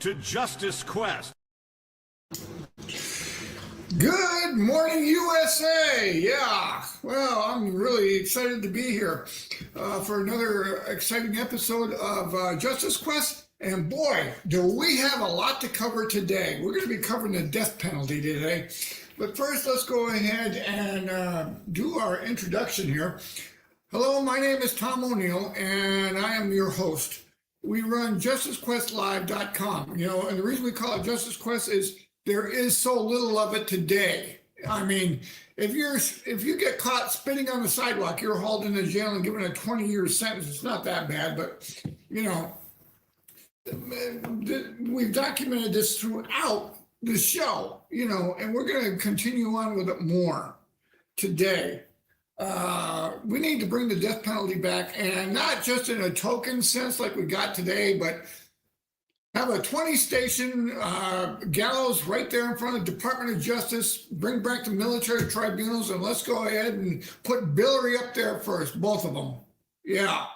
to Justice Quest. Good morning, USA. Yeah, well, I'm really excited to be here for another exciting episode of Justice Quest. And boy, do we have a lot to cover today. We're going to be covering the death penalty today. But first, let's go ahead and do our introduction here. Hello, my name is Tom O'Neill, and I am your host. We run JusticeQuestLive.com. You know, and the reason we call it Justice Quest is there is so little of it today. I mean, if you get caught spitting on the sidewalk, you're hauled into jail and given a 20-year sentence. It's not that bad, but you know, we've documented this throughout the show. You know, and we're going to continue on with it more today. We need to bring the death penalty back, and not just in a token sense like we got today, but have a 20-station gallows right there in front of the Department of Justice, bring back the military tribunals, and let's go ahead and put Billary up there first, both of them. Yeah.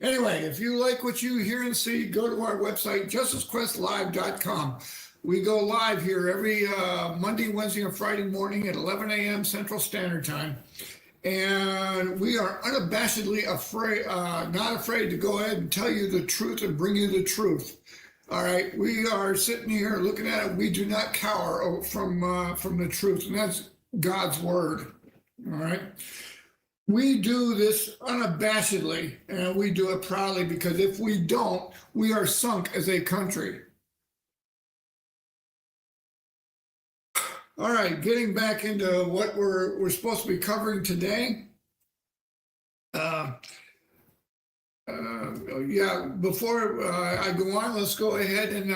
Anyway, if you like what you hear and see, go to our website, JusticeQuestLive.com. We go live here every Monday, Wednesday, and Friday morning at 11 a.m. Central Standard Time. And we are unabashedly not afraid to go ahead and tell you the truth and bring you the truth. All right, we are sitting here looking at it. We do not cower from the truth, and that's God's word. All right, we do this unabashedly, and we do it proudly, because if we don't, we are sunk as a country. All right, getting back into what we're supposed to be covering today. Yeah, before I go on, let's go ahead and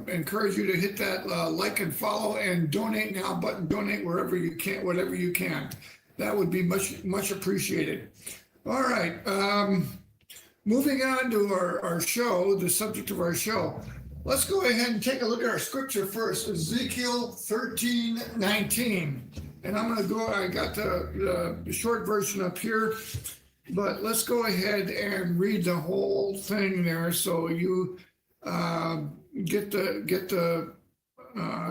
encourage you to hit that like and follow and donate now button. Donate wherever you can, whatever you can. That would be much appreciated. All right, moving on to our show, the subject of our show. Let's go ahead and take a look at our scripture first, Ezekiel 13:19. And I'm going to go, I got the short version up here, but let's go ahead and read the whole thing there so you get the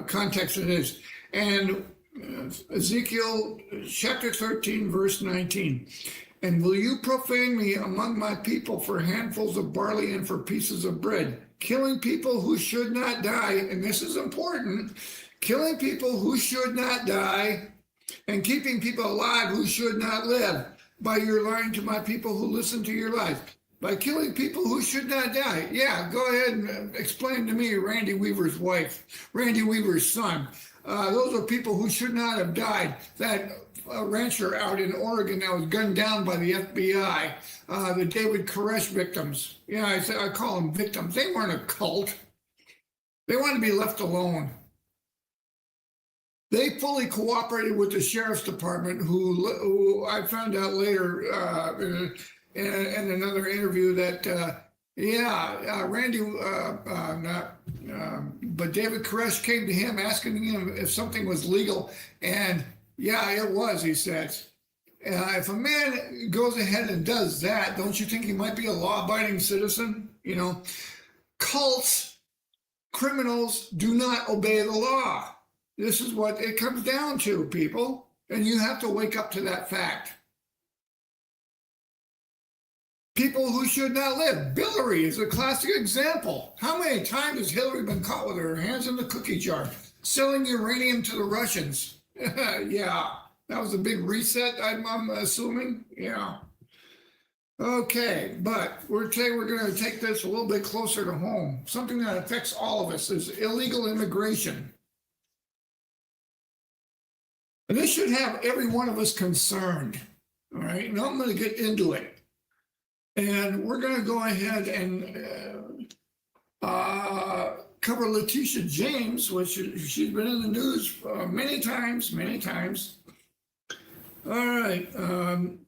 context it is. And Ezekiel chapter 13, verse 19. And will you profane me among my people for handfuls of barley and for pieces of bread, killing people who should not die? And this is important, killing people who should not die and keeping people alive who should not live, by your lying to my people who listen to your lies, by killing people who should not die. Yeah, go ahead and explain to me Randy Weaver's wife, Randy Weaver's son. Those are people who should not have died. That rancher out in Oregon that was gunned down by the FBI, the David Koresh victims. Yeah, I call them victims. They weren't a cult. They wanted to be left alone. They fully cooperated with the sheriff's department, who I found out later in another interview that, Randy, but David Koresh came to him asking him if something was legal, and yeah, it was, he said. If a man goes ahead and does that, don't you think he might be a law-abiding citizen? You know, cults, criminals do not obey the law. This is what it comes down to, people, and you have to wake up to that fact. People who should not live. Billary is a classic example. How many times has Hillary been caught with her hands in the cookie jar, selling uranium to the Russians? Yeah, that was a big reset, I'm assuming. Yeah. Okay, but we're going to take this a little bit closer to home. Something that affects all of us is illegal immigration. And this should have every one of us concerned. All right, now I'm going to get into it. And we're going to go ahead and cover Letitia James, which she's been in the news many times. All right,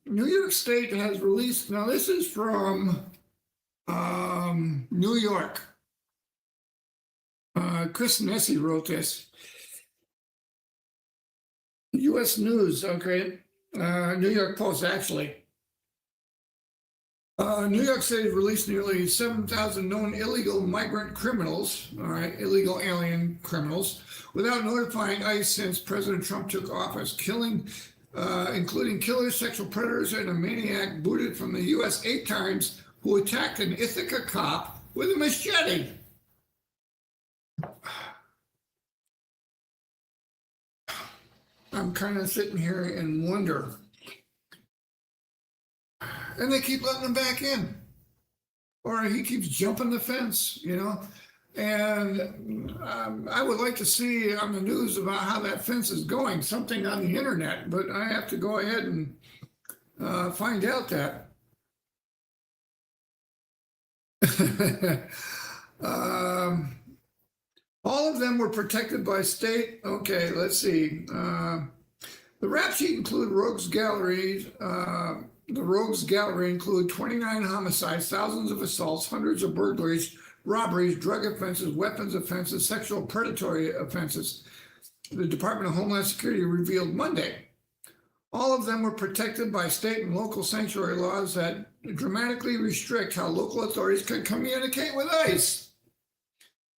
New York State has released, now this is from New York. Chris Nessie wrote this. U.S. News, okay, New York Post, actually. New York City released nearly 7,000 known illegal migrant criminals, all right, illegal alien criminals, without notifying ICE since President Trump took office, including killers, sexual predators, and a maniac booted from the U.S. 8 times who attacked an Ithaca cop with a machete. I'm kind of sitting here and wonder. And they keep letting him back in. Or he keeps jumping the fence, you know. And I would like to see on the news about how that fence is going, something on the internet, but I have to go ahead and find out that. All of them were protected by state. Okay, let's see. The rap sheet include Rogues Gallery. The Rogues Gallery include 29 homicides, thousands of assaults, hundreds of burglaries, robberies, drug offenses, weapons offenses, sexual predatory offenses. The Department of Homeland Security revealed Monday. All of them were protected by state and local sanctuary laws that dramatically restrict how local authorities can communicate with ICE.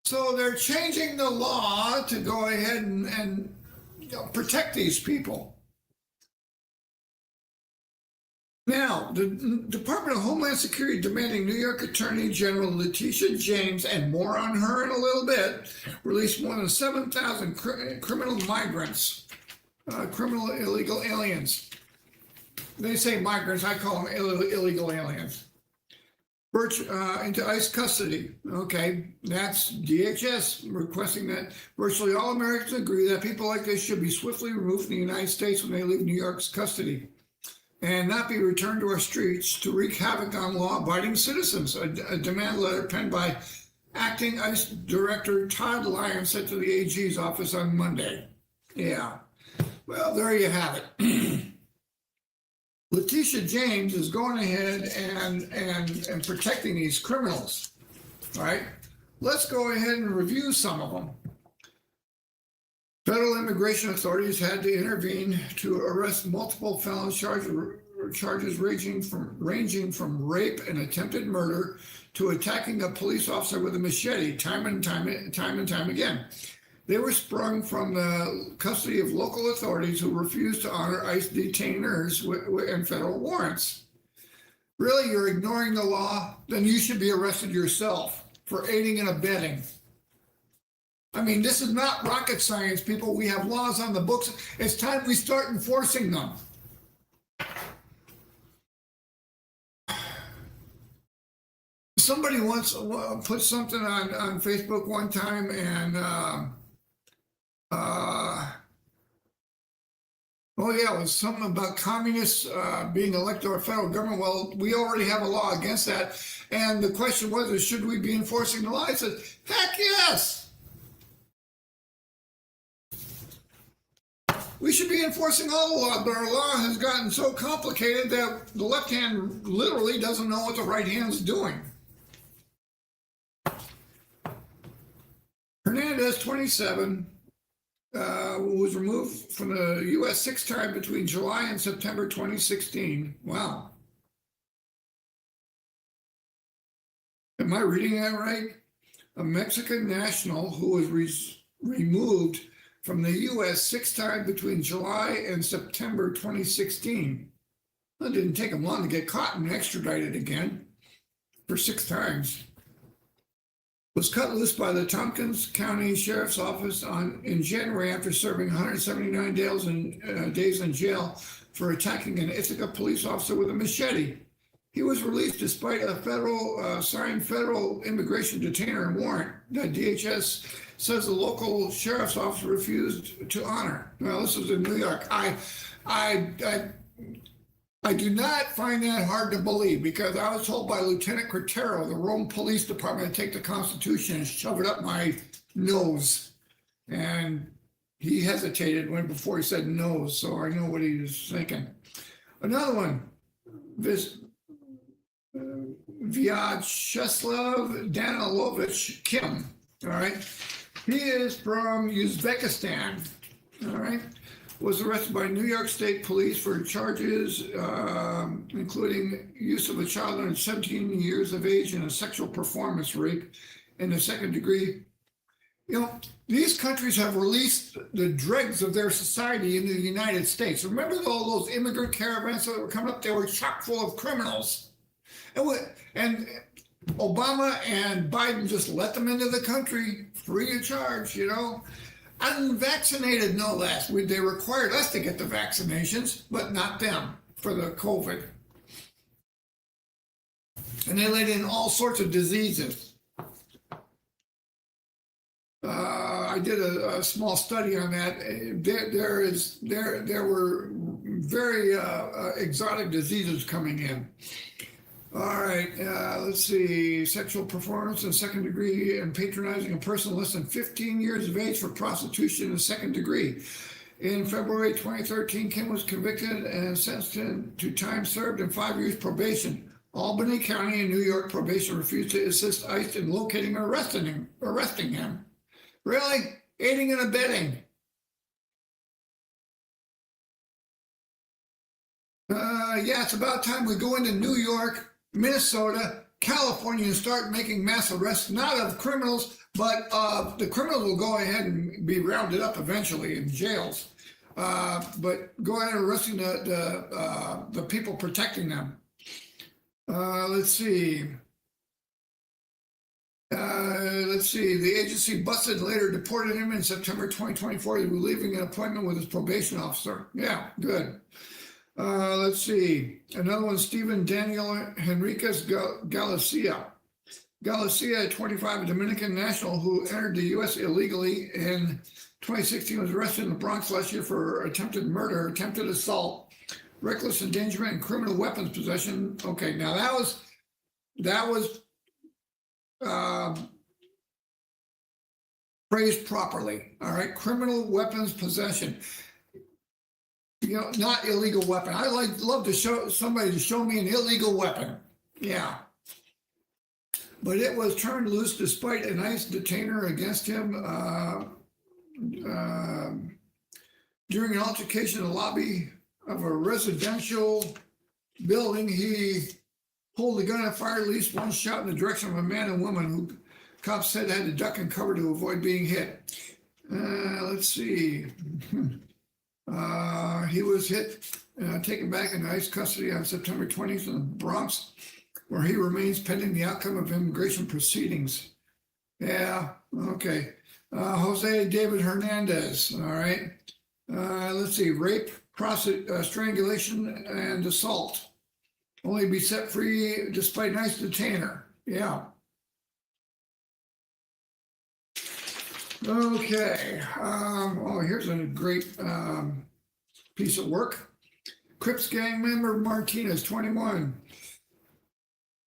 So they're changing the law to go ahead and protect these people. Now, the Department of Homeland Security demanding New York Attorney General Letitia James, and more on her in a little bit, released more than 7,000 criminal migrants, criminal illegal aliens. They say migrants, I call them illegal aliens. Into ICE custody. Okay, that's DHS requesting that virtually all Americans agree that people like this should be swiftly removed from the United States when they leave New York's custody and not be returned to our streets to wreak havoc on law-abiding citizens. A demand letter penned by Acting ICE Director Todd Lyons sent to the AG's office on Monday. Yeah, well, there you have it. Letitia James is going ahead and protecting these criminals, right? Let's go ahead and review some of them. Federal immigration authorities had to intervene to arrest multiple felon charges ranging from rape and attempted murder to attacking a police officer with a machete time and time again. They were sprung from the custody of local authorities who refused to honor ICE detainers and federal warrants. Really, you're ignoring the law? Then you should be arrested yourself for aiding and abetting. I mean, this is not rocket science, people. We have laws on the books. It's time we start enforcing them. Somebody once put something on Facebook one time, and oh yeah, it was something about communists being elected to our federal government. Well, we already have a law against that. And the question was, should we be enforcing the law? I said, heck yes. We should be enforcing all the law, but our law has gotten so complicated that the left hand literally doesn't know what the right hand's doing. Hernandez, 27, was removed from the U.S. 6 times between July and September 2016. Wow. Am I reading that right? A Mexican national who was removed from the U.S. 6 times between July and September 2016. Well, it didn't take him long to get caught and extradited again for 6 times. Was cut loose by the Tompkins County Sheriff's Office in January after serving 179 days in jail for attacking an Ithaca police officer with a machete. He was released despite a signed federal immigration detainer and warrant that DHS says the local sheriff's office refused to honor. Well, this was in New York. I do not find that hard to believe, because I was told by Lieutenant Cretero of the Rome Police Department to take the Constitution and shove it up my nose. And he hesitated before he said nose, so I know what he was thinking. Another one, this Vyacheslav Danilovich Kim, all right? He is from Uzbekistan, all right? was arrested by New York State Police for charges including use of a child under 17 years of age in a sexual performance rape in the second degree. You know, these countries have released the dregs of their society into the United States. Remember all those immigrant caravans that were coming up? They were chock full of criminals. And Obama and Biden just let them into the country free of charge, you know. Unvaccinated, no less. They required us to get the vaccinations, but not them for the COVID. And they let in all sorts of diseases. I did a small study on that. There were very exotic diseases coming in. All right, let's see. Sexual performance in second degree and patronizing a person less than 15 years of age for prostitution in second degree. In February 2013, Kim was convicted and sentenced to time served and 5 years probation. Albany County in New York probation refused to assist ICE in locating or arresting him. Really? Aiding and abetting. Yeah, it's about time we go into New York, Minnesota, California, and start making mass arrests, not of criminals, but the criminals will go ahead and be rounded up eventually in jails. But go ahead and arresting the people protecting them. Let's see. The agency busted and later deported him in September 2024. He was leaving an appointment with his probation officer. Yeah, good. Let's see. Another one, Stephen Daniel Henriquez Galicia. Galicia, 25, a Dominican national who entered the U.S. illegally in 2016, was arrested in the Bronx last year for attempted murder, attempted assault, reckless endangerment, and criminal weapons possession. Okay, now that was phrased properly. All right, criminal weapons possession. You know, not illegal weapon. I love to show somebody to show me an illegal weapon. Yeah. But it was turned loose despite an ICE detainer against him during an altercation in the lobby of a residential building. He pulled the gun and fired at least one shot in the direction of a man and woman who cops said had to duck and cover to avoid being hit. Let's see. He was taken back into ICE custody on September 20th in the Bronx, where he remains pending the outcome of immigration proceedings. Yeah, okay. Jose David Hernandez, all right. Let's see, rape, strangulation, and assault. Only be set free despite an ICE detainer. Yeah. Okay. Oh, here's a great piece of work. Crips gang member Martinez, 21,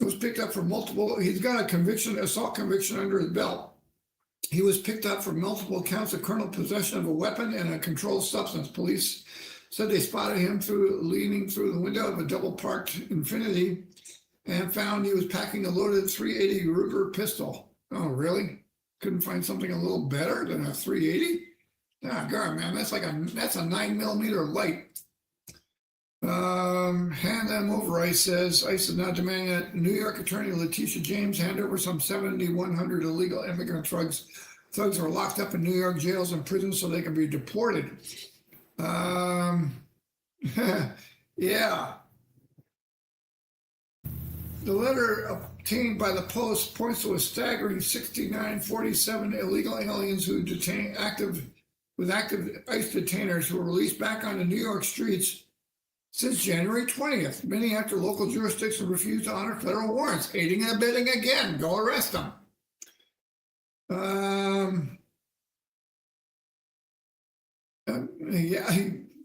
was picked up for multiple. He's got a assault conviction under his belt. He was picked up for multiple counts of criminal possession of a weapon and a controlled substance. Police said they spotted him leaning through the window of a double-parked Infiniti and found he was packing a loaded .380 Ruger pistol. Oh, really? Couldn't find something a little better than a .380? Ah, God, man, that's a 9mm light. Hand them over, ICE says. ICE is now demanding that New York Attorney Letitia James hand over some 7,100 illegal immigrant thugs. Thugs are locked up in New York jails and prisons so they can be deported. Yeah. The letter obtained by the Post points to a staggering 6,947 illegal aliens who active ICE detainers who were released back onto New York streets since January 20th, many after local jurisdictions refused to honor federal warrants, aiding and abetting again. Go arrest them. Yeah,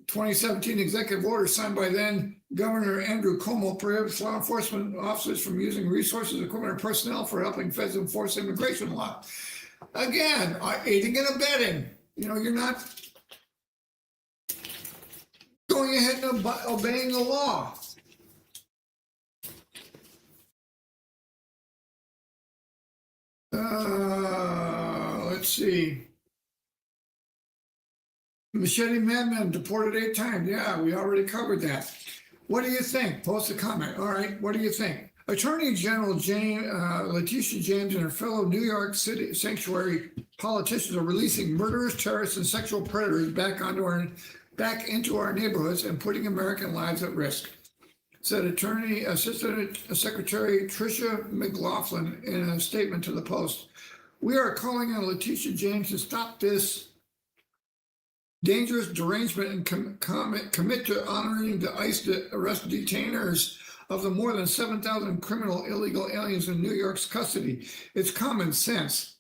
2017 executive order signed by then Governor Andrew Cuomo prohibits law enforcement officers from using resources, equipment, or personnel for helping feds enforce immigration law. Again, aiding and abetting. You know, you're not going ahead and obeying the law. Let's see. Machete Madman deported 8 times. Yeah, we already covered that. What do you think? Post a comment. All right, what do you think? Attorney General Letitia James and her fellow New York City sanctuary politicians are releasing murderers, terrorists, and sexual predators back into our neighborhoods and putting American lives at risk, said Assistant Secretary Tricia McLaughlin in a statement to the Post. We are calling on Letitia James to stop this dangerous derangement and commit to honoring the ICE arrest detainers of the more than 7,000 criminal illegal aliens in New York's custody. It's common sense.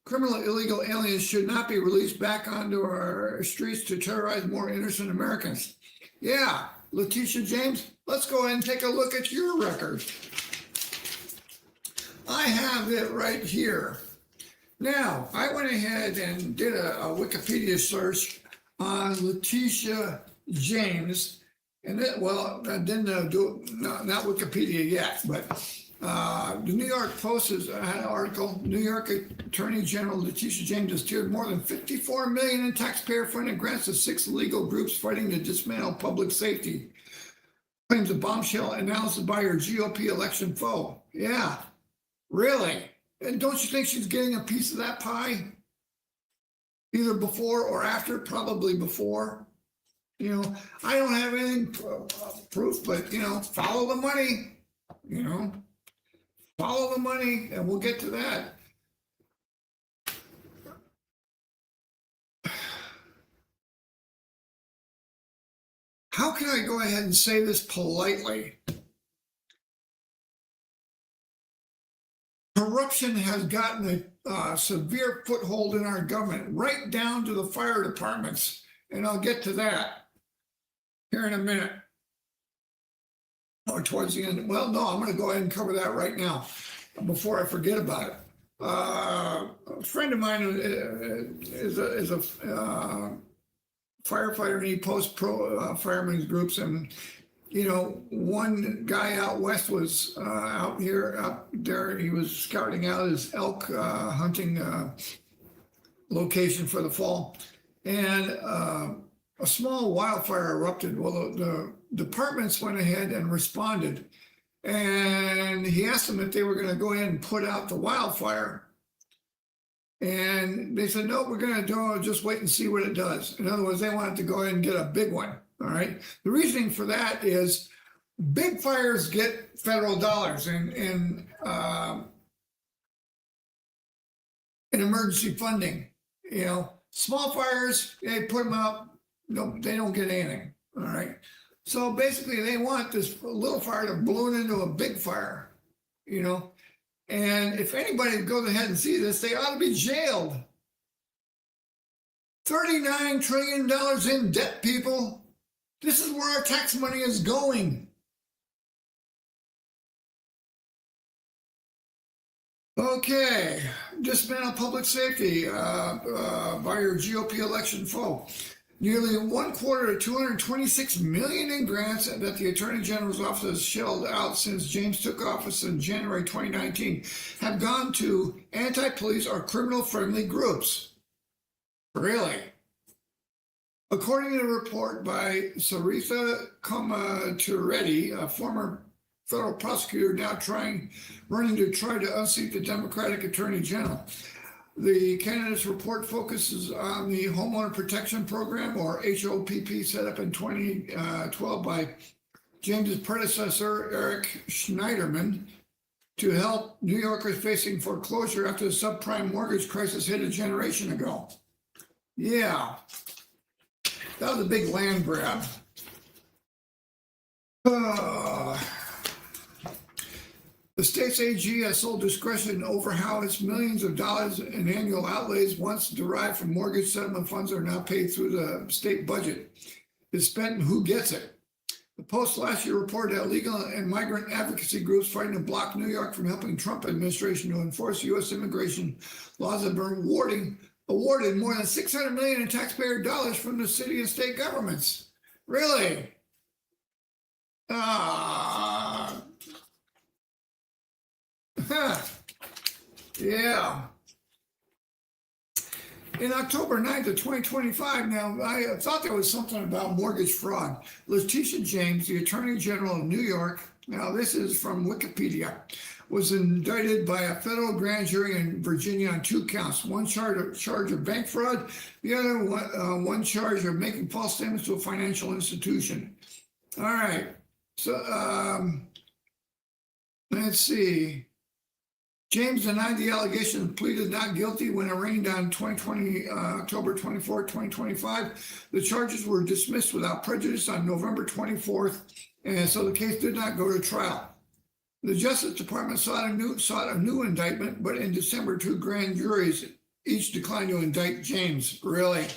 Criminal illegal aliens should not be released back onto our streets to terrorize more innocent Americans. Yeah, Letitia James, let's go ahead and take a look at your record. I have it right here. Now, I went ahead and did a Wikipedia search on Letitia James, and I didn't do not Wikipedia yet, but the New York Post has had an article. New York Attorney General Letitia James has tiered more than $54 million in taxpayer-funded grants to 6 legal groups fighting to dismantle public safety. Claims a bombshell announced by her GOP election foe. Yeah, really? And don't you think she's getting a piece of that pie? Either before or after, probably before. You know, I don't have anything proof, but, follow the money, follow the money, and we'll get to that. How can I go ahead and say this politely? Corruption has gotten a severe foothold in our government, right down to the fire departments, and I'll get to that here in a minute, or towards the end. Well, no, I'm going to go ahead and cover that right now before I forget about it. A friend of mine is a firefighter, and he posts pro firemen's groups, and one guy out west was out there. He was scouting out his elk hunting location for the fall, and a small wildfire erupted. Well, the departments went ahead and responded, and he asked them if they were going to go ahead and put out the wildfire. And they said, no, we're going to just wait and see what it does. In other words, they wanted to go ahead and get a big one. All right. The reasoning for that is big fires get federal dollars in emergency funding. Small fires, they put them out. No, they don't get anything. All right. So basically, they want this little fire to balloon into a big fire. And if anybody goes ahead and sees this, they ought to be jailed. $39 trillion in debt, people. This is where our tax money is going. Okay, dismantle public safety by your GOP election foe. Nearly $1/4 to $226 million in grants that the Attorney General's office has shelled out since James took office in January 2019 have gone to anti-police or criminal-friendly groups. Really? According to a report by Sarita Komatureddy, a former federal prosecutor now running to try to unseat the Democratic Attorney General. The candidate's report focuses on the Homeowner Protection Program, or HOPP, set up in 2012 by James's predecessor, Eric Schneiderman, to help New Yorkers facing foreclosure after the subprime mortgage crisis hit a generation ago. Yeah, that was a big land grab. The state's AG has sole discretion over how its millions of dollars in annual outlays, once derived from mortgage settlement funds, are now paid through the state budget. Is spent and who gets it. The Post last year reported that legal and migrant advocacy groups fighting to block New York from helping Trump administration to enforce U.S. immigration laws have been awarded more than $600 million in taxpayer dollars from the city and state governments. Really? Yeah. In October 9th of 2025, now I thought there was something about mortgage fraud. Letitia James, the Attorney General of New York, now this is from Wikipedia, was indicted by a federal grand jury in Virginia on 2 counts. One charge of bank fraud, the other one charge of making false statements to a financial institution. All right, so let's see. James denied the allegation and pleaded not guilty when arraigned on October 24, 2025. The charges were dismissed without prejudice on November 24th, and so the case did not go to trial. The Justice Department sought a new indictment, but in December, 2 grand juries each declined to indict James. Really?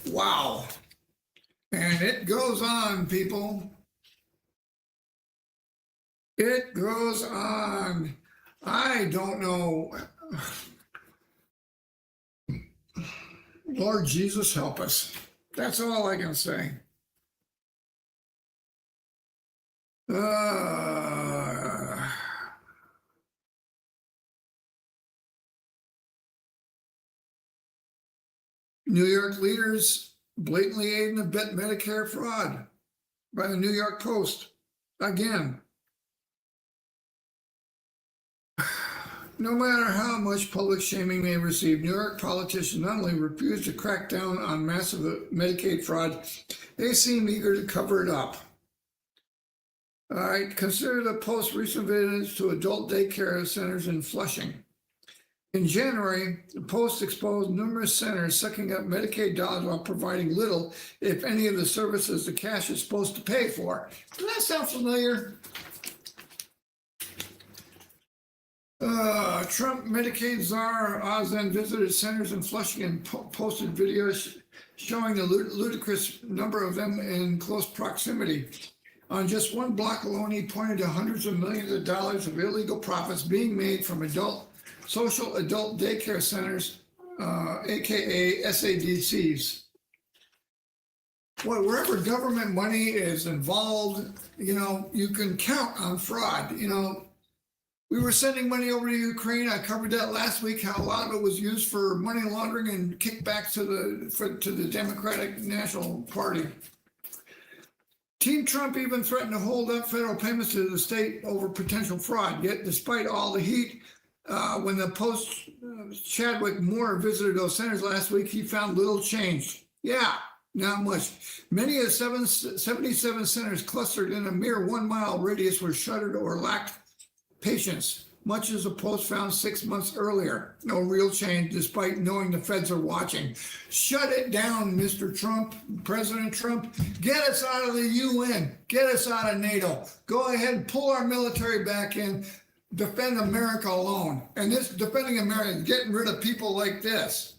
Wow. And it goes on, people. It goes on. I don't know. Lord Jesus, help us. That's all I can say. New York leaders blatantly aid and abet Medicare fraud by the New York Post. Again. No matter how much public shaming they receive, New York politicians not only refuse to crack down on massive Medicaid fraud, they seem eager to cover it up. All right, consider the Post's recent visits to adult daycare centers in Flushing. In January, the Post exposed numerous centers sucking up Medicaid dollars while providing little, if any, of the services the cash is supposed to pay for. Does that sound familiar? Trump Medicaid czar Oz then visited centers in Flushing and posted videos showing the ludicrous number of them in close proximity. On just one block alone, he pointed to hundreds of millions of dollars of illegal profits being made from social adult daycare centers, aka SADCs. Wherever government money is involved, you can count on fraud. We were sending money over to Ukraine. I covered that last week, how a lot of it was used for money laundering and kickbacks to the Democratic National Party. Team Trump even threatened to hold up federal payments to the state over potential fraud. Yet, despite all the heat, when the Post Chadwick Moore visited those centers last week, he found little change. Yeah, not much. Many of 77 centers clustered in a mere 1 mile radius were shuttered or lacked patients, much as the Post found 6 months earlier. No real change, despite knowing the feds are watching. Shut it down, Mr. Trump, President Trump. Get us out of the UN. Get us out of NATO. Go ahead and pull our military back in. Defend America alone. And this defending America, getting rid of people like this.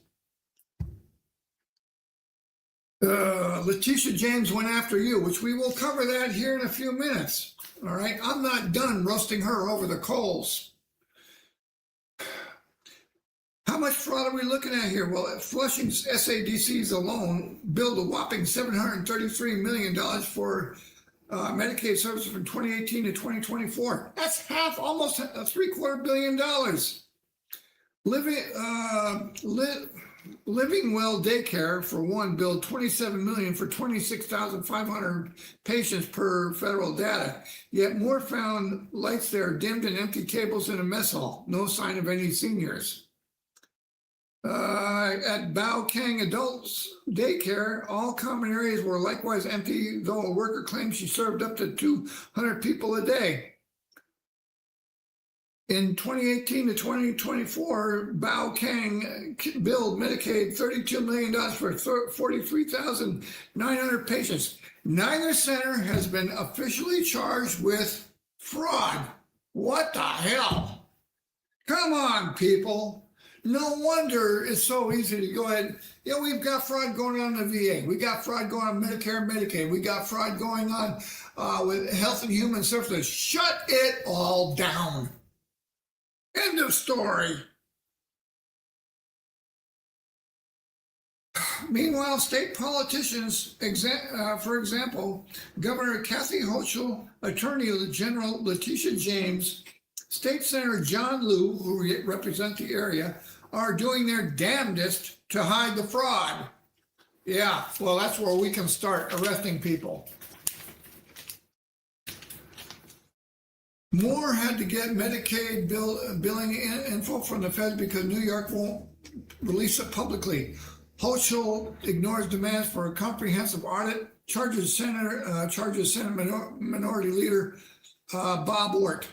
Letitia James went after you, which we will cover that here in a few minutes. All right, I'm not done roasting her over the coals. How much fraud are we looking at here? Well, Flushing's SADCs alone billed a whopping $733 million for Medicaid services from 2018 to 2024. That's almost $750 million. Living Well Daycare, for one, billed $27 million for 26,500 patients per federal data. Yet more found lights there dimmed and empty tables in a mess hall. No sign of any seniors. At Bao Kang Adults Daycare, all common areas were likewise empty, though a worker claimed she served up to 200 people a day. In 2018 to 2024, Bao Kang billed Medicaid $32 million for 43,900 patients. Neither center has been officially charged with fraud. What the hell? Come on, people. No wonder it's so easy to go ahead. We've got fraud going on in the VA. We got fraud going on Medicare and Medicaid. We got fraud going on with Health and Human Services. Shut it all down. End of story. Meanwhile, state politicians, for example, Governor Kathy Hochul, Attorney General Letitia James, State Senator John Liu, who represent the area, are doing their damnedest to hide the fraud. Yeah, well, that's where we can start arresting people. Moore had to get Medicaid billing info from the feds because New York won't release it publicly. Hochul ignores demands for a comprehensive audit, charges Senate Minority Leader Bob Ortt.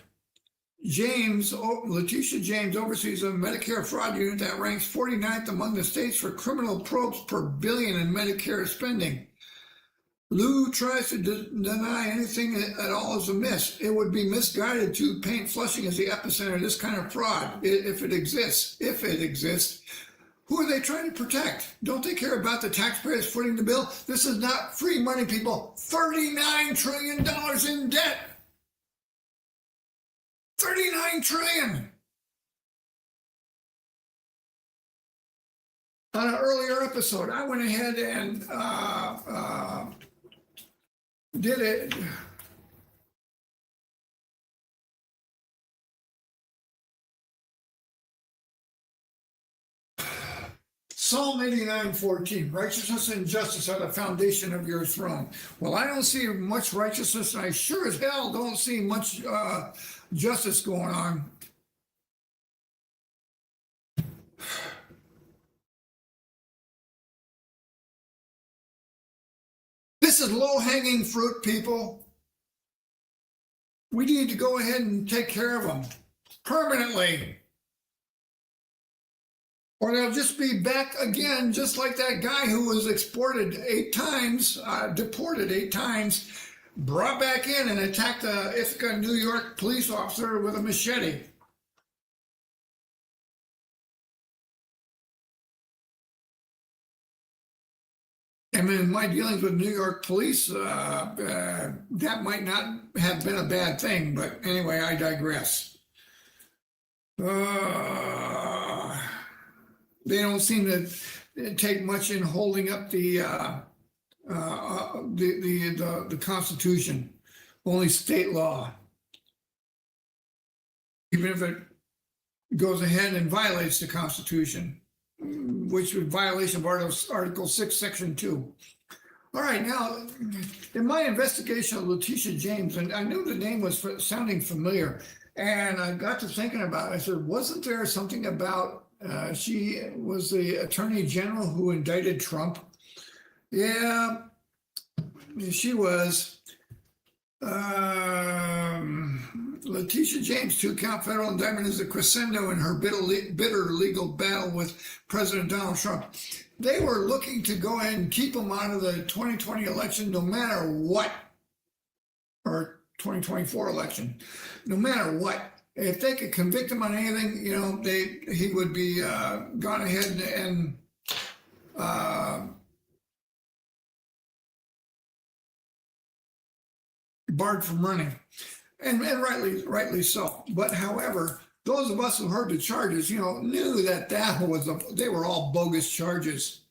Letitia James oversees a Medicare fraud unit that ranks 49th among the states for criminal probes per billion in Medicare spending. Liu tries to deny anything at all is amiss. It would be misguided to paint Flushing as the epicenter of this kind of fraud, if it exists. If it exists. Who are they trying to protect? Don't they care about the taxpayers footing the bill? This is not free money, people. $39 trillion in debt. 39 trillion. On an earlier episode, I went ahead and did it. Psalm 89:14, righteousness and justice are the foundation of your throne. Well, I don't see much righteousness, and I sure as hell don't see much justice going on. This is low-hanging fruit, people. We need to go ahead and take care of them permanently. Or they'll just be back again, just like that guy who was exported 8 times, deported 8 times, brought back in and attacked a Ithaca, New York police officer with a machete. I mean, in my dealings with New York police, that might not have been a bad thing, but anyway, I digress. They don't seem to take much in holding up the Constitution, only state law. Even if it goes ahead and violates the Constitution, which would violation of Article 6, Section 2. All right, now, in my investigation of Letitia James, and I knew the name was sounding familiar, and I got to thinking about it. I said, wasn't there something about she was the attorney general who indicted Trump? Yeah, she was. Letitia James, 2-count federal indictment is a crescendo in her bitter legal battle with President Donald Trump. They were looking to go ahead and keep him out of the 2020 election no matter what, or 2024 election, no matter what. If they could convict him on anything, you know, he would be gone ahead and barred from running, and rightly so. But however, those of us who heard the charges, you know, knew that they were all bogus charges.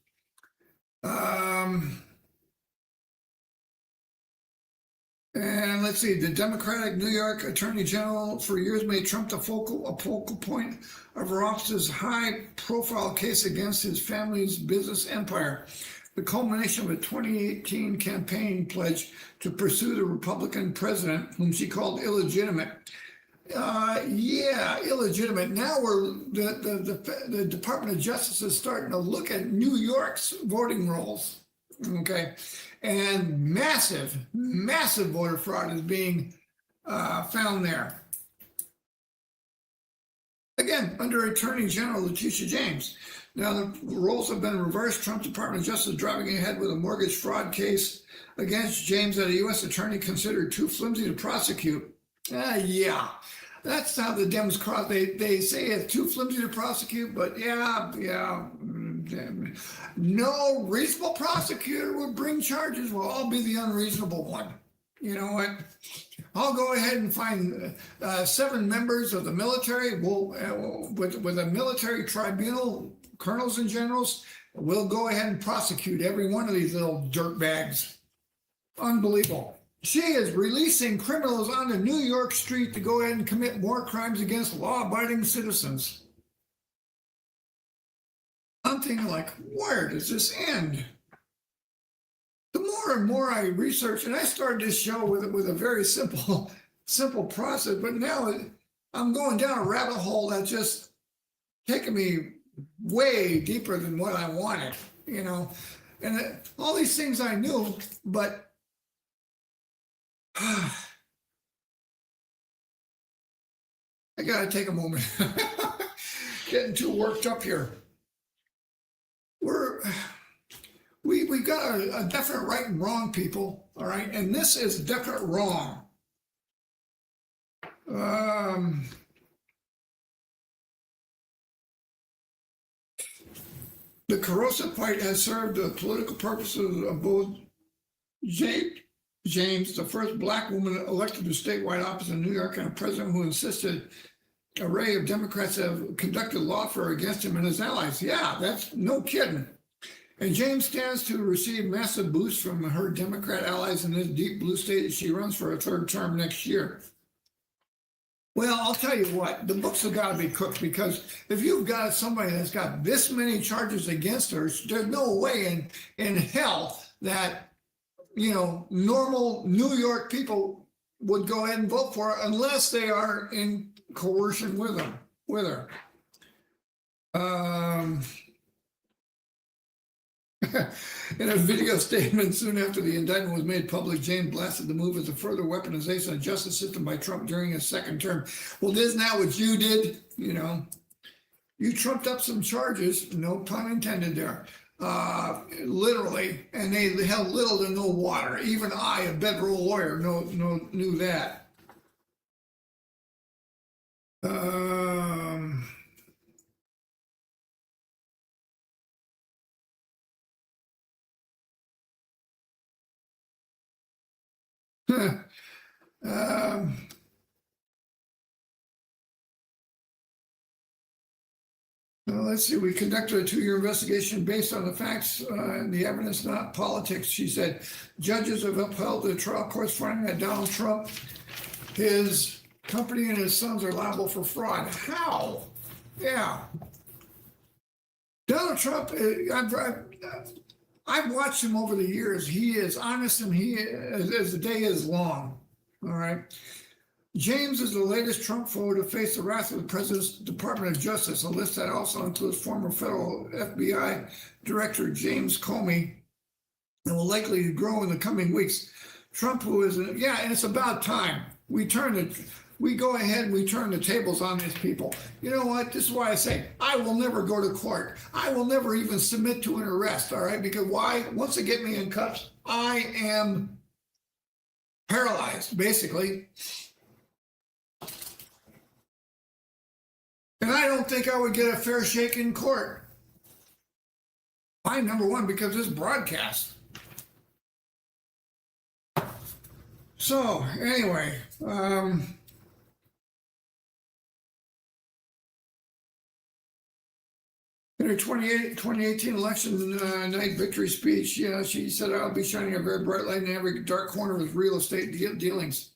And let's see, the Democratic New York Attorney General for years made Trump a focal point of her office's high-profile case against his family's business empire, the culmination of a 2018 campaign pledge to pursue the Republican president, whom she called illegitimate. Yeah, illegitimate. Now the Department of Justice is starting to look at New York's voting rolls. Okay, and massive voter fraud is being found there. Again, under Attorney General Letitia James. Now the roles have been reversed. Trump Department of Justice driving ahead with a mortgage fraud case against James that a U.S. attorney considered too flimsy to prosecute. Yeah, that's how the Dems cross. They say it's too flimsy to prosecute, but yeah. No reasonable prosecutor would bring charges. Well, I'll be the unreasonable one. You know what? I'll go ahead and find 7 members of the military. With a military tribunal, colonels and generals, we'll go ahead and prosecute every one of these little dirtbags. Unbelievable. She is releasing criminals onto New York Street to go ahead and commit more crimes against law-abiding citizens. I'm thinking, like, where does this end? The more and more I research, and I started this show with a very simple process, but now I'm going down a rabbit hole that's just taking me way deeper than what I wanted, you know. And all these things I knew, but I gotta take a moment. Getting too worked up here. We got a definite right and wrong, people. All right, and this is definite wrong. The corrosive pipe has served the political purposes of both James, the first black woman elected to statewide office in New York, and a president who insisted an array of Democrats have conducted lawfare against him and his allies. Yeah, that's no kidding. And James stands to receive massive boosts from her Democrat allies in this deep blue state as she runs for a third term next year. Well, I'll tell you what, the books have got to be cooked, because if you've got somebody that's got this many charges against her, there's no way in hell that, you know, normal New York people would go ahead and vote for her unless they are in coercion with her. In a video statement soon after the indictment was made public, James blasted the move as a further weaponization of the justice system by Trump during his second term. Well, isn't that what you did? You know, you trumped up some charges, no pun intended there, literally, and they held little to no water. Even I, a bedroll lawyer, knew that. Let's see, we conducted a 2-year investigation based on the facts and the evidence, not politics, she said. Judges have upheld the trial court's finding that Donald Trump, his company, and his sons are liable for fraud. How? Yeah. Donald Trump, I've watched him over the years. He is honest, and he, as the day is long. All right. James is the latest Trump foe to face the wrath of the President's Department of Justice, a list that also includes former federal FBI Director James Comey, and will likely grow in the coming weeks. Trump, who is, and it's about time we go ahead and we turn the tables on these people. You know what? This is why I say I will never go to court. I will never even submit to an arrest, all right? Because why? Once they get me in cuffs, I am paralyzed, basically. And I don't think I would get a fair shake in court. Why? Number one, because it's broadcast. So, anyway, in her 2018 election night victory speech, she said, "I'll be shining a very bright light in every dark corner of real estate dealings."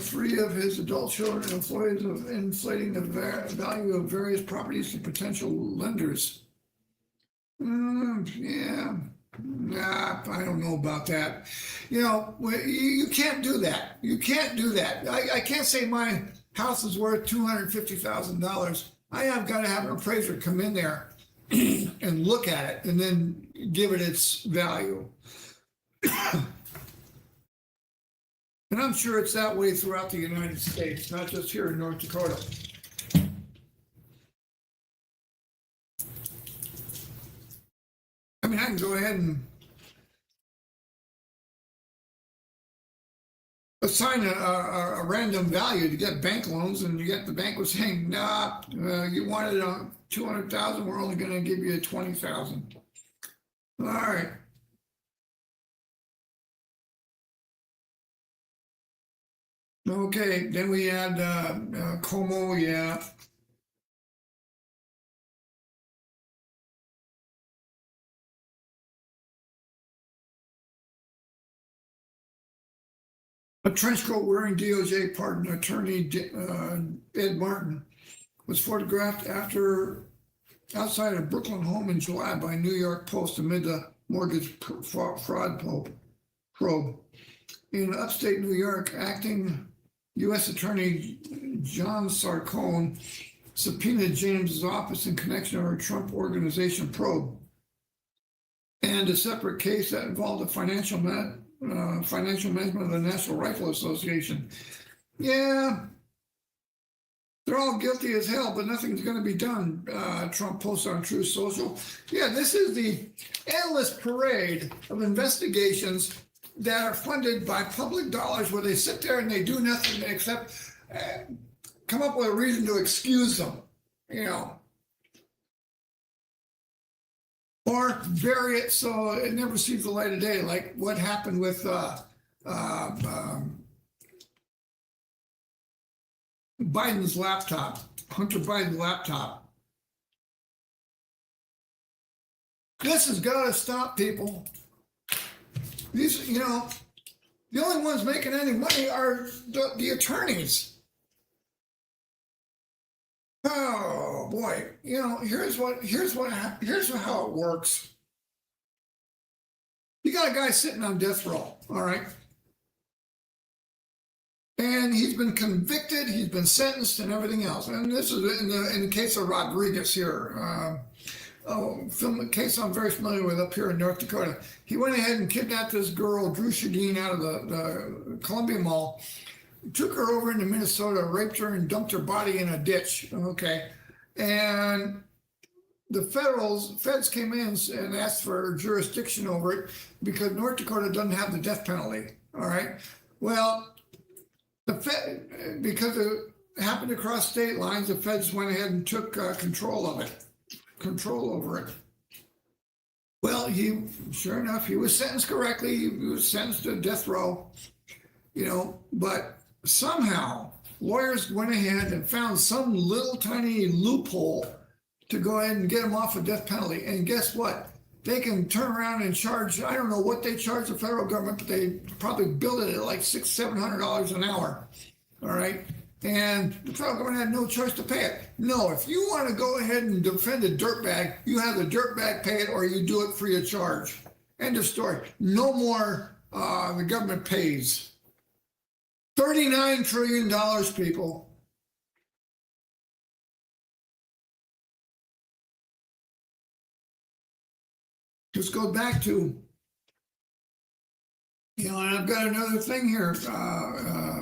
Free of his adult children and employees of inflating the value of various properties to potential lenders. I don't know about that. You can't do that. You can't do that. I can't say my house is worth $250,000. I have got to have an appraiser come in there and look at it and then give it its value. And I'm sure it's that way throughout the United States, not just here in North Dakota. I mean, I can go ahead and assign a random value to get bank loans, and you get the bank was saying, nah, you wanted $200,000, we're only going to give you $20,000. All right. Okay, then we had Como, yeah. A trench coat wearing DOJ pardon attorney Ed Martin was photographed outside a Brooklyn home in July by New York Post amid the mortgage fraud probe. In upstate New York, acting U.S. Attorney John Sarcone subpoenaed James's office in connection to a Trump Organization probe and a separate case that involved the financial management of the National Rifle Association. Yeah, they're all guilty as hell, but nothing's going to be done, Trump posted on Truth Social. Yeah, this is the endless parade of investigations that are funded by public dollars where they sit there and they do nothing except come up with a reason to excuse them, or bury it so it never sees the light of day, like what happened with Biden's laptop, Hunter Biden's laptop. This has got to stop, people. These, the only ones making any money are the attorneys. Oh boy, here's how it works. You got a guy sitting on death row, all right? And he's been convicted, he's been sentenced, and everything else. And this is in the case of Rodriguez here, case I'm very familiar with up here in North Dakota. He went ahead and kidnapped this girl, Drew Shageen, out of the Columbia Mall, took her over into Minnesota, raped her, and dumped her body in a ditch. Okay, and the feds came in and asked for jurisdiction over it because North Dakota doesn't have the death penalty. All right, well, because it happened across state lines, the feds went ahead and took control over it. Well, sure enough, he was sentenced correctly. He was sentenced to death row, but somehow lawyers went ahead and found some little tiny loophole to go ahead and get him off a death penalty. And guess what? They can turn around and charge, I don't know what they charge the federal government, but they probably bill it at like $600-700 an hour. All right. And the federal government had no choice to pay it. No, if you want to go ahead and defend a dirtbag, you have the dirtbag pay it or you do it free of charge. End of story. No more the government pays. $39 trillion, people. Just go back to, and I've got another thing here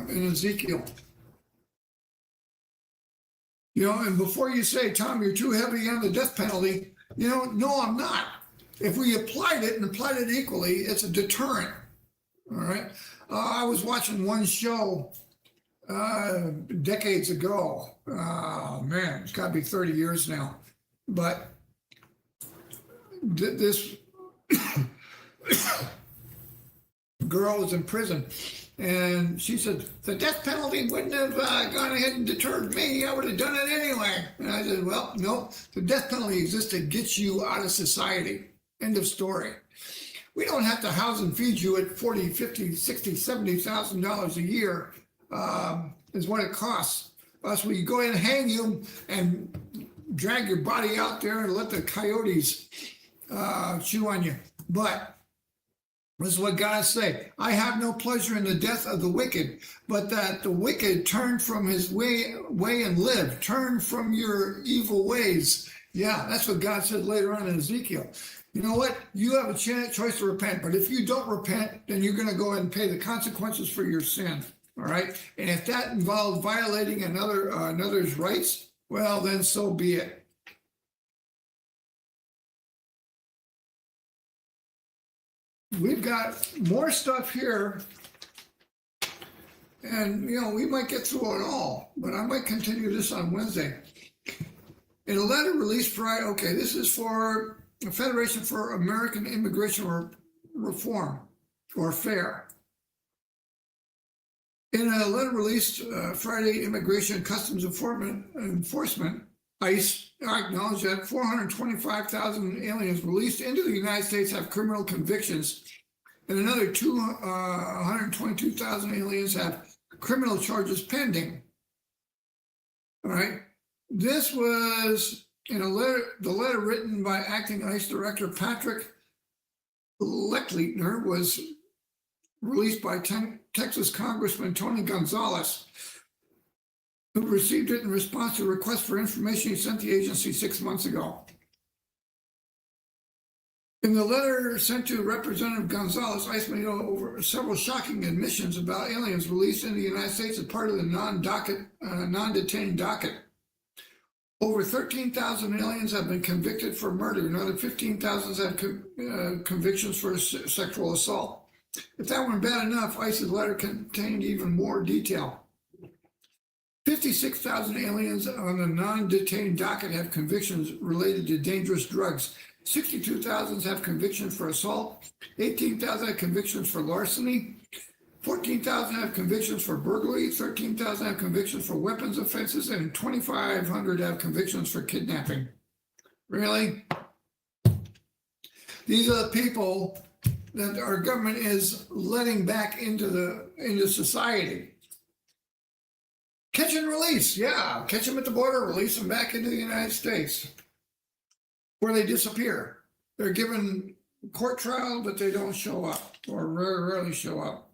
in Ezekiel. And before you say, Tom, you're too heavy on the death penalty, no, I'm not. If we applied it equally, it's a deterrent. All right. I was watching one show decades ago. Oh, man, it's got to be 30 years now. But this girl was in prison. And she said, the death penalty wouldn't have gone ahead and deterred me. I would have done it anyway. And I said, well, no, the death penalty exists to get you out of society. End of story. We don't have to house and feed you at $40, $50, $60, $70,000 a year is what it costs us. We go ahead and hang you and drag your body out there and let the coyotes chew on you. But this is what God say. I have no pleasure in the death of the wicked, but that the wicked turn from his way and live. Turn from your evil ways. Yeah, that's what God said later on in Ezekiel. You know what? You have a choice to repent, but if you don't repent, then you're going to go ahead and pay the consequences for your sin. All right? And if that involves violating another's rights, well, then so be it. We've got more stuff here, and we might get through it all, but I might continue this on Wednesday. In a letter released Friday, okay, this is for the Federation for American Immigration Reform, or FAIR. In a letter released Friday, Immigration and Customs Enforcement, ICE, acknowledged that 425,000 aliens released into the United States have criminal convictions and another 122,000 aliens have criminal charges pending. All right. This was in the letter written by acting ICE Director Patrick Lechleitner was released by Texas Congressman Tony Gonzalez, who received it in response to a request for information he sent the agency 6 months ago. In the letter sent to Representative Gonzalez, ICE made over several shocking admissions about aliens released in the United States as part of the non-detained docket. Over 13,000 aliens have been convicted for murder. Another 15,000 have convictions for sexual assault. If that weren't bad enough, ICE's letter contained even more detail. 56,000 aliens on the non-detained docket have convictions related to dangerous drugs. 62,000 have convictions for assault. 18,000 have convictions for larceny. 14,000 have convictions for burglary, 13,000 have convictions for weapons offenses, and 2,500 have convictions for kidnapping. Really? These are the people that our government is letting back into society. Catch and release, yeah. Catch them at the border, release them back into the United States, where they disappear. They're given court trial, but they don't show up, or rarely show up.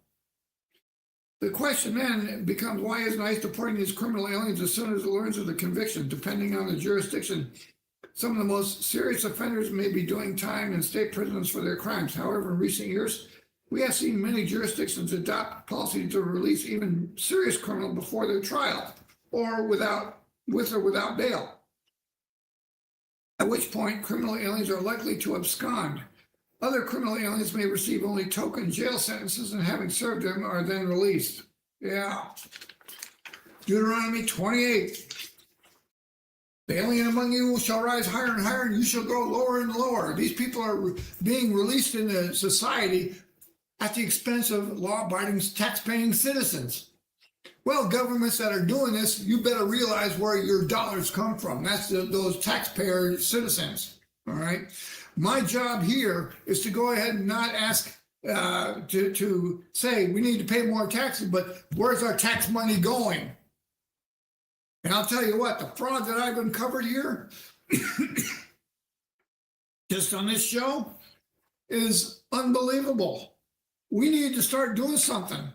The question then becomes, why isn't ICE deporting these criminal aliens as soon as it learns of the conviction? Depending on the jurisdiction, some of the most serious offenders may be doing time in state prisons for their crimes. However, in recent years, we have seen many jurisdictions adopt policy to release even serious criminals before their trial, or with or without bail, at which point criminal aliens are likely to abscond. Other criminal aliens may receive only token jail sentences and having served them are then released. Yeah. Deuteronomy 28. The alien among you shall rise higher and higher, and you shall go lower and lower. These people are being released into society at the expense of law-abiding, tax-paying citizens. Well, governments that are doing this, you better realize where your dollars come from. That's those taxpayer citizens, all right? My job here is to go ahead and not ask to say we need to pay more taxes, but where's our tax money going? And I'll tell you what, the fraud that I've uncovered here, just on this show, is unbelievable. We need to start doing something.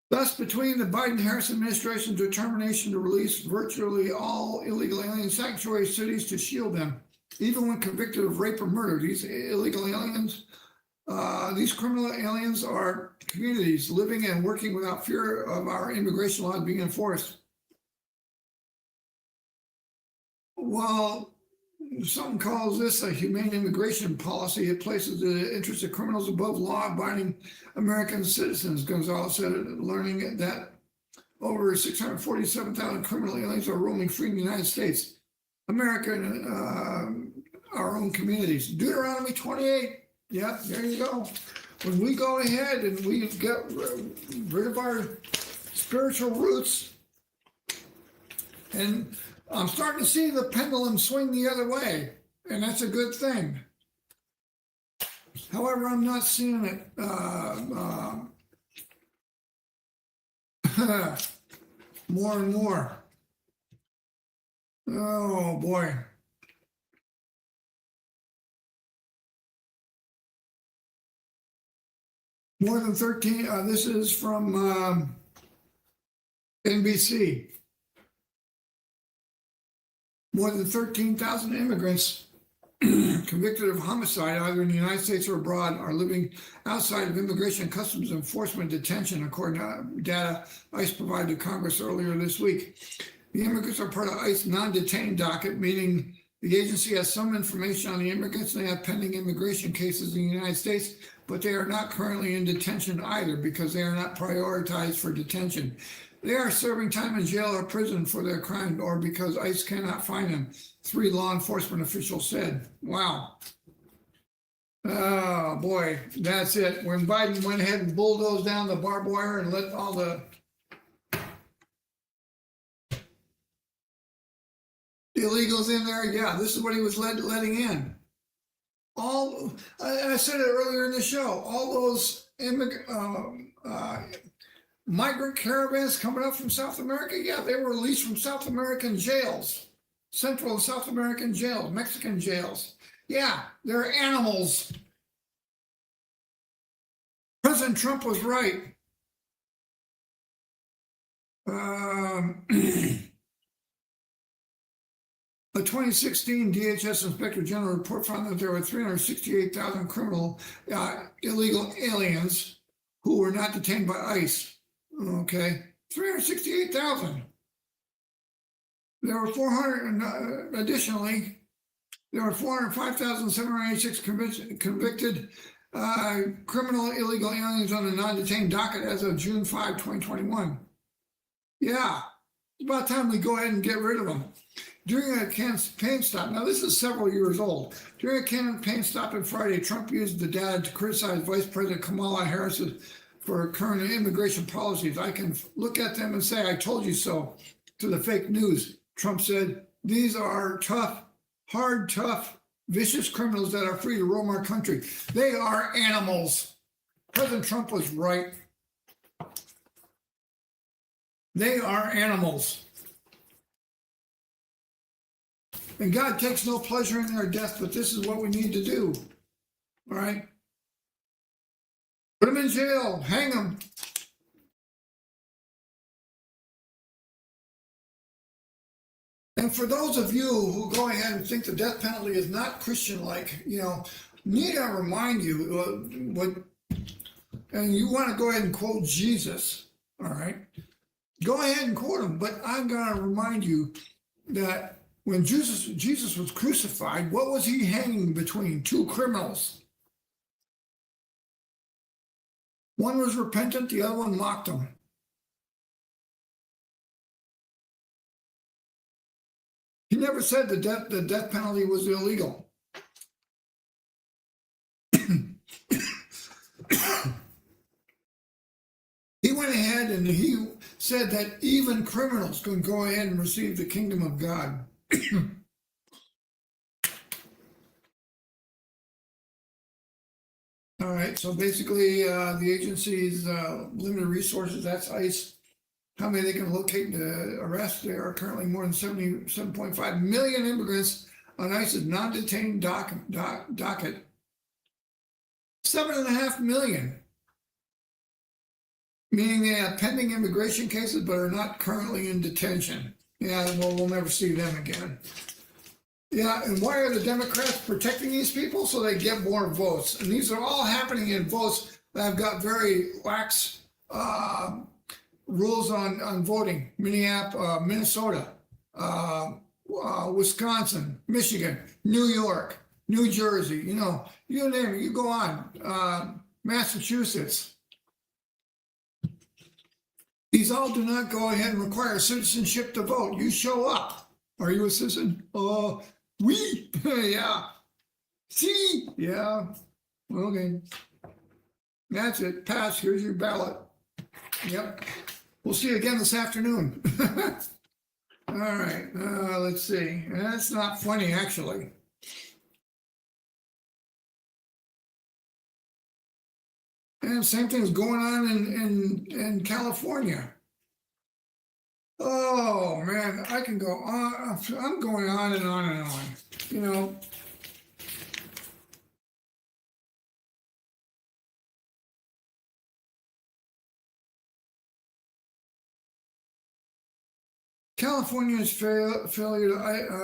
Thus, between the Biden-Harris administration's determination to release virtually all illegal alien sanctuary cities to shield them, even when convicted of rape or murder, these illegal aliens, these criminal aliens are communities living and working without fear of our immigration laws being enforced. Well, some calls this a humane immigration policy. It places the interests of criminals above law-abiding American citizens. Gonzalez said, learning that over 647,000 criminal aliens are roaming free in the United States, America, and our own communities. Deuteronomy 28. Yeah, there you go. When we go ahead and we get rid of our spiritual roots, and I'm starting to see the pendulum swing the other way, and that's a good thing. However, I'm not seeing it more and more. Oh, boy. More than 13, this is from NBC. More than 13,000 immigrants convicted of homicide, either in the United States or abroad, are living outside of Immigration and Customs Enforcement detention, according to data ICE provided to Congress earlier this week. The immigrants are part of ICE non-detained docket, meaning the agency has some information on the immigrants and they have pending immigration cases in the United States, but they are not currently in detention either because they are not prioritized for detention. They are serving time in jail or prison for their crime or because ICE cannot find them, 3 law enforcement officials said. Wow. Oh, boy, that's it. When Biden went ahead and bulldozed down the barbed wire and let all the illegals in there, yeah, this is what he was letting in. I said it earlier in the show, all those migrant caravans coming up from South America, yeah, they were released from South American jails, Central and South American jails, Mexican jails. Yeah, they're animals. President Trump was right. A 2016 DHS Inspector General report found that there were 368,000 illegal aliens who were not detained by ICE. Okay, 368,000. There were 400, additionally, there were 405,786 convicted criminal illegal aliens on the non-detained docket as of June 5, 2021. Yeah, it's about time we go ahead and get rid of them. During a campaign stop, now this is several years old. During a campaign stop on Friday, Trump used the data to criticize Vice President Kamala Harris for current immigration policies. I can look at them and say, I told you so, to the fake news. Trump said, these are tough, hard, tough, vicious criminals that are free to roam our country. They are animals. President Trump was right. They are animals. And God takes no pleasure in their death, but this is what we need to do. All right? Put them in jail, hang them. And for those of you who go ahead and think the death penalty is not Christian-like, need to remind you and you want to go ahead and quote Jesus, all right? Go ahead and quote him, but I'm going to remind you that when Jesus was crucified, what was he hanging between? Two criminals. One was repentant, the other one mocked him. He never said the death penalty was illegal. He went ahead and he said that even criminals can go ahead and receive the kingdom of God. All right, so basically the agency's limited resources, that's ICE, how many they can locate and arrest. There are currently more than 77.5 million immigrants on ICE's non-detained docket. 7.5 million. Meaning they have pending immigration cases but are not currently in detention. Yeah, well, we'll never see them again. Yeah, and why are the Democrats protecting these people? So they get more votes. And these are all happening in votes that have got very lax rules on voting. Minnesota, Wisconsin, Michigan, New York, New Jersey, you name it, you go on. Massachusetts. These all do not go ahead and require citizenship to vote. You show up. Are you a citizen? Oui. Yeah. See? Yeah. Okay. That's it. Pass. Here's your ballot. Yep. We'll see you again this afternoon. All right. Let's see. That's not funny, actually. And same thing is going on in California. Oh man, I can go on. I'm going on and on and on. California's failure to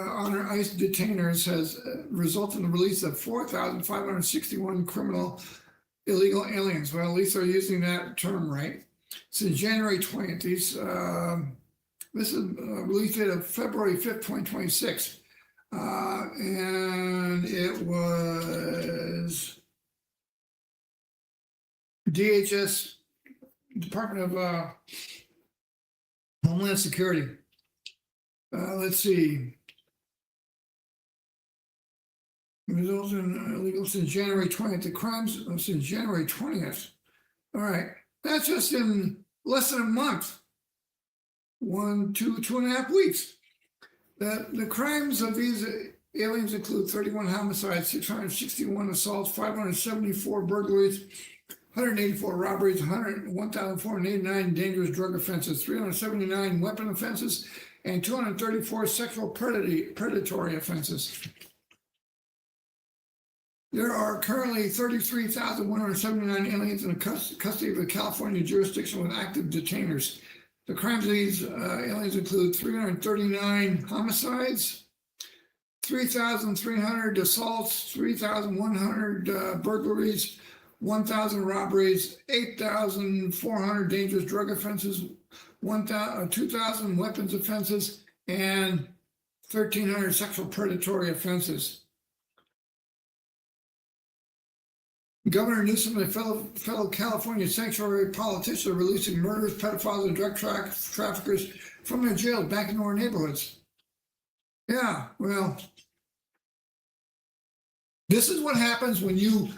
honor ICE detainers has resulted in the release of 4,561 criminal illegal aliens. Well, at least they're using that term right. Since January 20th, this is release date of February 5th, 2026. And it was DHS, Department of Homeland Security. Let's see. Results in illegal since January 20th. The crimes since January 20th. All right. That's just in less than a month. 2.5 weeks. The crimes of these Aliens include 31 homicides, 661 assaults, 574 burglaries, 184 robberies, 1,489 dangerous drug offenses, 379 weapon offenses, and 234 sexual predatory offenses. There are currently 33,179 aliens in the custody of the California jurisdiction with active detainers. The crimes of these aliens include 339 homicides, 3,300 assaults, 3,100 burglaries, 1,000 robberies, 8,400 dangerous drug offenses, 2,000 weapons offenses, and 1,300 sexual predatory offenses. Governor Newsom and fellow California sanctuary politicians are releasing murderers, pedophiles, and drug traffickers from their jails back into our neighborhoods. Yeah, well, this is what happens when you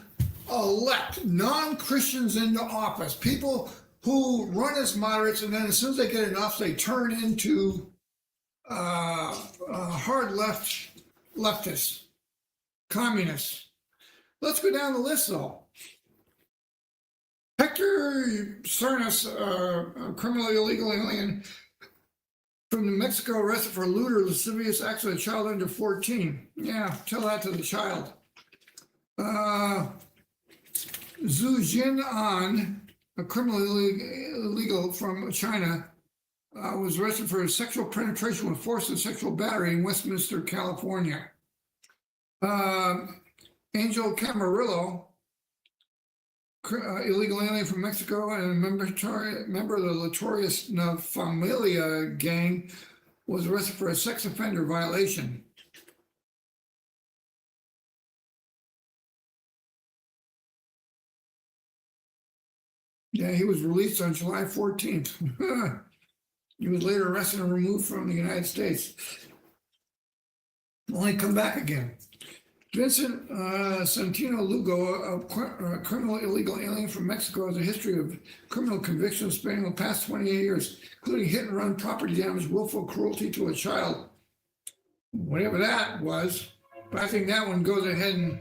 elect non-Christians into office, people who run as moderates, and then as soon as they get enough, they turn into hard leftists, communists. Let's go down the list, though. Hector Cernas, a criminally illegal alien from New Mexico, arrested for lewd or lascivious acts with a child under 14. Yeah, tell that to the child. Zhu Jian, a criminally illegal from China, was arrested for sexual penetration with force and sexual battery in Westminster, California. Angel Camarillo, illegal alien from Mexico and a member of the La Torres Na Familia gang, was arrested for a sex offender violation. Yeah, he was released on July 14th. He was later arrested and removed from the United States. Only come back again. Vincent Santino Lugo, a criminal illegal alien from Mexico, has a history of criminal convictions spanning the past 28 years, including hit and run, property damage, willful cruelty to a child. Whatever that was. But I think that one goes ahead and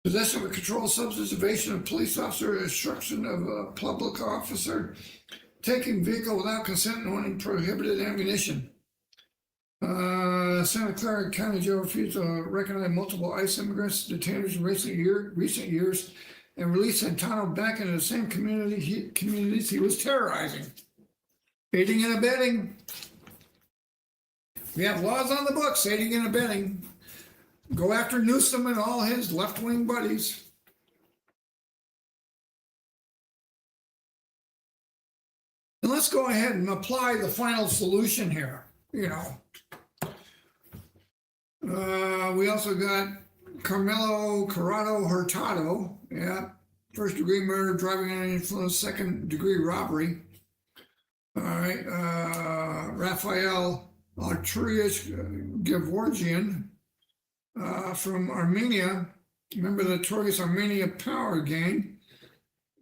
possession of a controlled substance, evasion of police officer, destruction of a public officer, taking vehicle without consent, and owning prohibited ammunition. Santa Clara County Jail refused to recognize multiple ICE immigrants detainers in recent years and released Santano back into the same communities he was terrorizing. Aiding and abetting. We have laws on the books, aiding and abetting. Go after Newsom and all his left-wing buddies. And let's go ahead and apply the final solution here, you know. We also got Carmelo Corrado Hurtado, yeah, first-degree murder, driving under influence, second-degree robbery. All right, Raphael Arturius Gevorgian from Armenia, member of the Notorious Armenia Power Gang,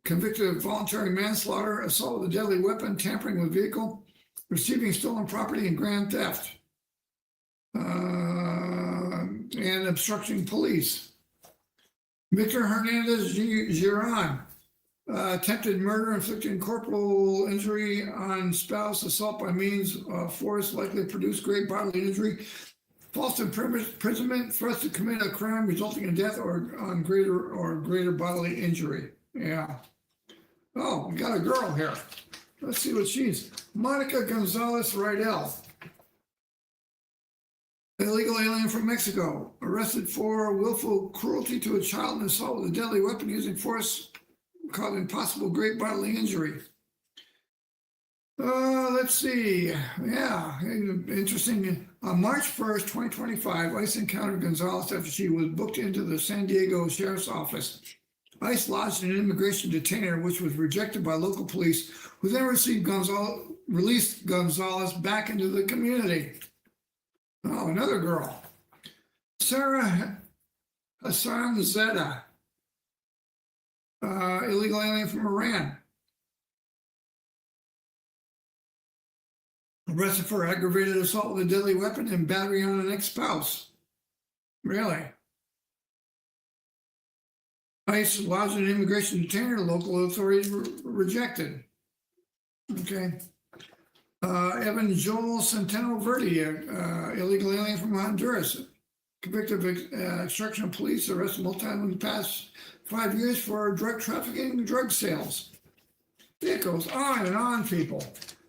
convicted of voluntary manslaughter, assault with a deadly weapon, tampering with vehicle, receiving stolen property, and grand theft. And obstructing police. Victor Hernandez Giron, attempted murder, inflicting corporal injury on spouse, assault by means of force, likely to produce great bodily injury, false imprisonment, threats to commit a crime resulting in death or on greater bodily injury. Yeah. Oh, we got a girl here. Let's see what she's. Monica Gonzalez Rydell. Illegal alien from Mexico, arrested for willful cruelty to a child and assault with a deadly weapon using force, causing possible great bodily injury. Let's see. Yeah, interesting. On March 1st, 2025, ICE encountered Gonzalez after she was booked into the San Diego Sheriff's Office. ICE lodged an immigration detainer, which was rejected by local police, who then released Gonzalez back into the community. Oh, another girl. Sarah Hassan Zeda, illegal alien from Iran. Arrested for aggravated assault with a deadly weapon and battery on an ex-spouse. Really? ICE lodged an immigration detainer. Local authorities rejected. Okay. Evan Joel Centeno Verde, illegal alien from Honduras, convicted of obstruction of police, arrested multiple times in the past 5 years for drug trafficking and drug sales. It goes on and on, people.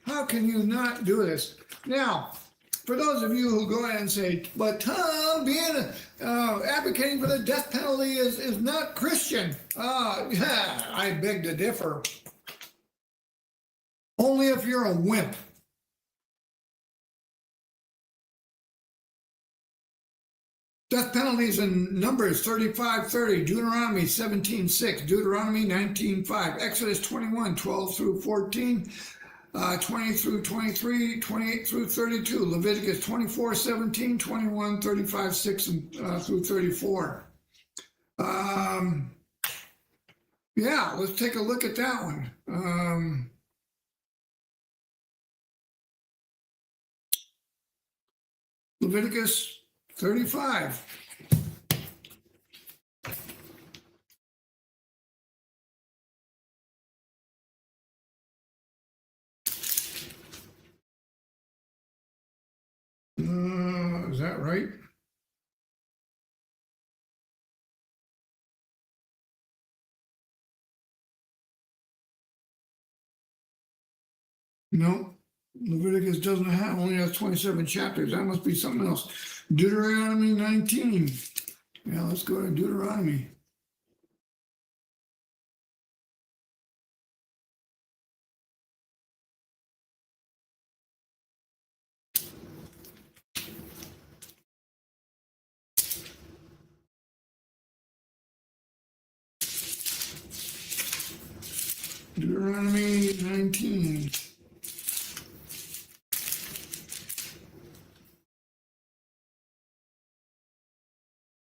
How can you not do this? Now, for those of you who go ahead and say, but Tom, being advocating for the death penalty is not Christian. Yeah, I beg to differ. Only if you're a wimp. Death penalties in Numbers 35:30, Deuteronomy 17:6, Deuteronomy 19:5, Exodus 21:12 through 14, 20 through 23, 28 through 32, Leviticus 24:17, 21, 35:6 through 34. Yeah, let's take a look at that one. Leviticus 35. Is that right? No, Leviticus doesn't have, only has 27 chapters. That must be something else. Deuteronomy 19. Yeah, let's go to Deuteronomy. Deuteronomy 19.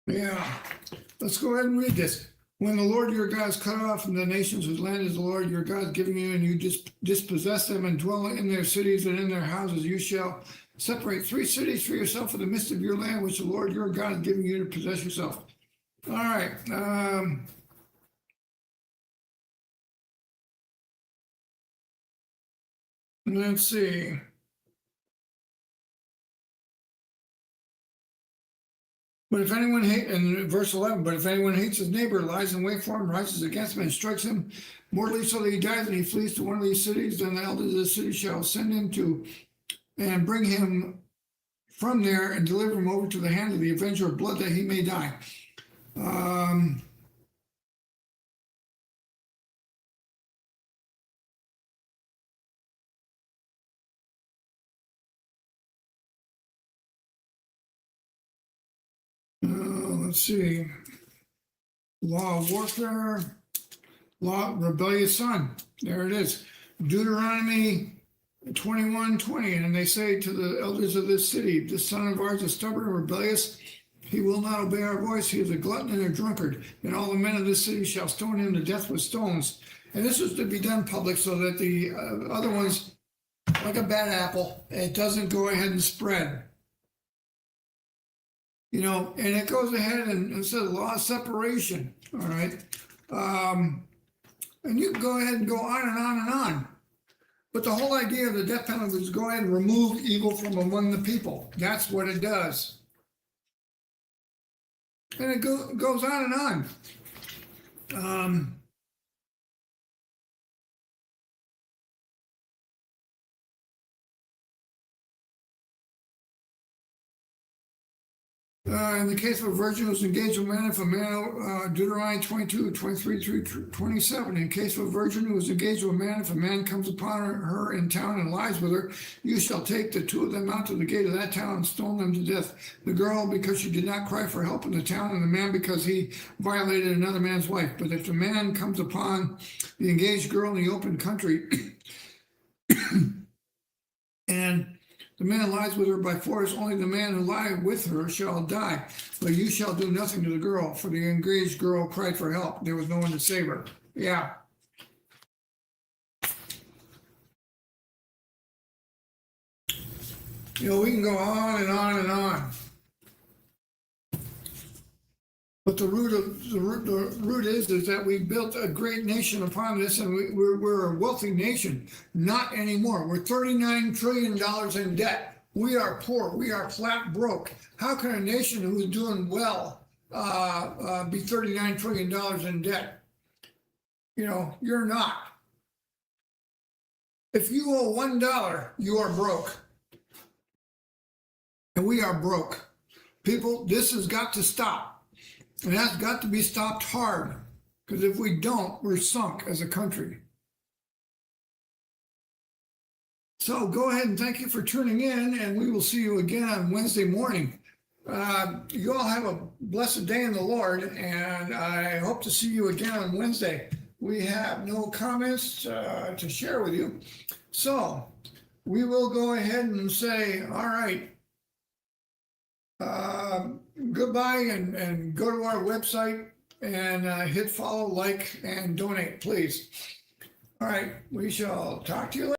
Yeah, let's go ahead and read this. When the Lord your God is cut off from the nations whose land is the Lord your God is giving you, and you dispossess them and dwell in their cities and in their houses, you shall separate 3 cities for yourself in the midst of your land, which the Lord your God is giving you to possess yourself. All right. Let's see. But if anyone hates, in verse 11, but if anyone hates his neighbor, lies in wait for him, rises against him, and strikes him mortally so that he dies, and he flees to one of these cities, then the elders of the city shall send him to and bring him from there and deliver him over to the hand of the avenger of blood that he may die. Let's see. Law of warfare, law rebellious son. There it is. Deuteronomy 21:20. And they say to the elders of this city, this son of ours is stubborn and rebellious. He will not obey our voice. He is a glutton and a drunkard. And all the men of this city shall stone him to death with stones. And this was to be done public so that the other ones, like a bad apple, it doesn't go ahead and spread. You know, and it goes ahead and says law of separation, all right? And you can go ahead and go on and on and on. But the whole idea of the death penalty is go ahead and remove evil from among the people. That's what it does. And it goes on and on. In the case of a virgin who is engaged with a man, if a man, Deuteronomy 22, 23 through 27, in case of a virgin who is engaged with a man, if a man comes upon her in town and lies with her, you shall take the 2 of them out to the gate of that town and stone them to death. The girl because she did not cry for help in the town, and the man because he violated another man's wife. But if the man comes upon the engaged girl in the open country and the man lies with her by force, only the man who lied with her shall die. But you shall do nothing to the girl, for the engaged girl cried for help. There was no one to save her. Yeah. You know, we can go on and on and on. But the root is that we built a great nation upon this, and we're a wealthy nation. Not anymore. We're $39 trillion in debt. We are poor. We are flat broke. How can a nation who's doing well be $39 trillion in debt? You know, you're not. If you owe $1, you are broke. And we are broke. People, this has got to stop. And that's got to be stopped hard, because if we don't, we're sunk as a country. So go ahead and thank you for tuning in, and we will see you again on Wednesday morning. You all have a blessed day in the Lord, and I hope to see you again on Wednesday. We have no comments to share with you. So we will go ahead and say, all right, goodbye, and go to our website and hit follow, like, and donate, please. All right, we shall talk to you later.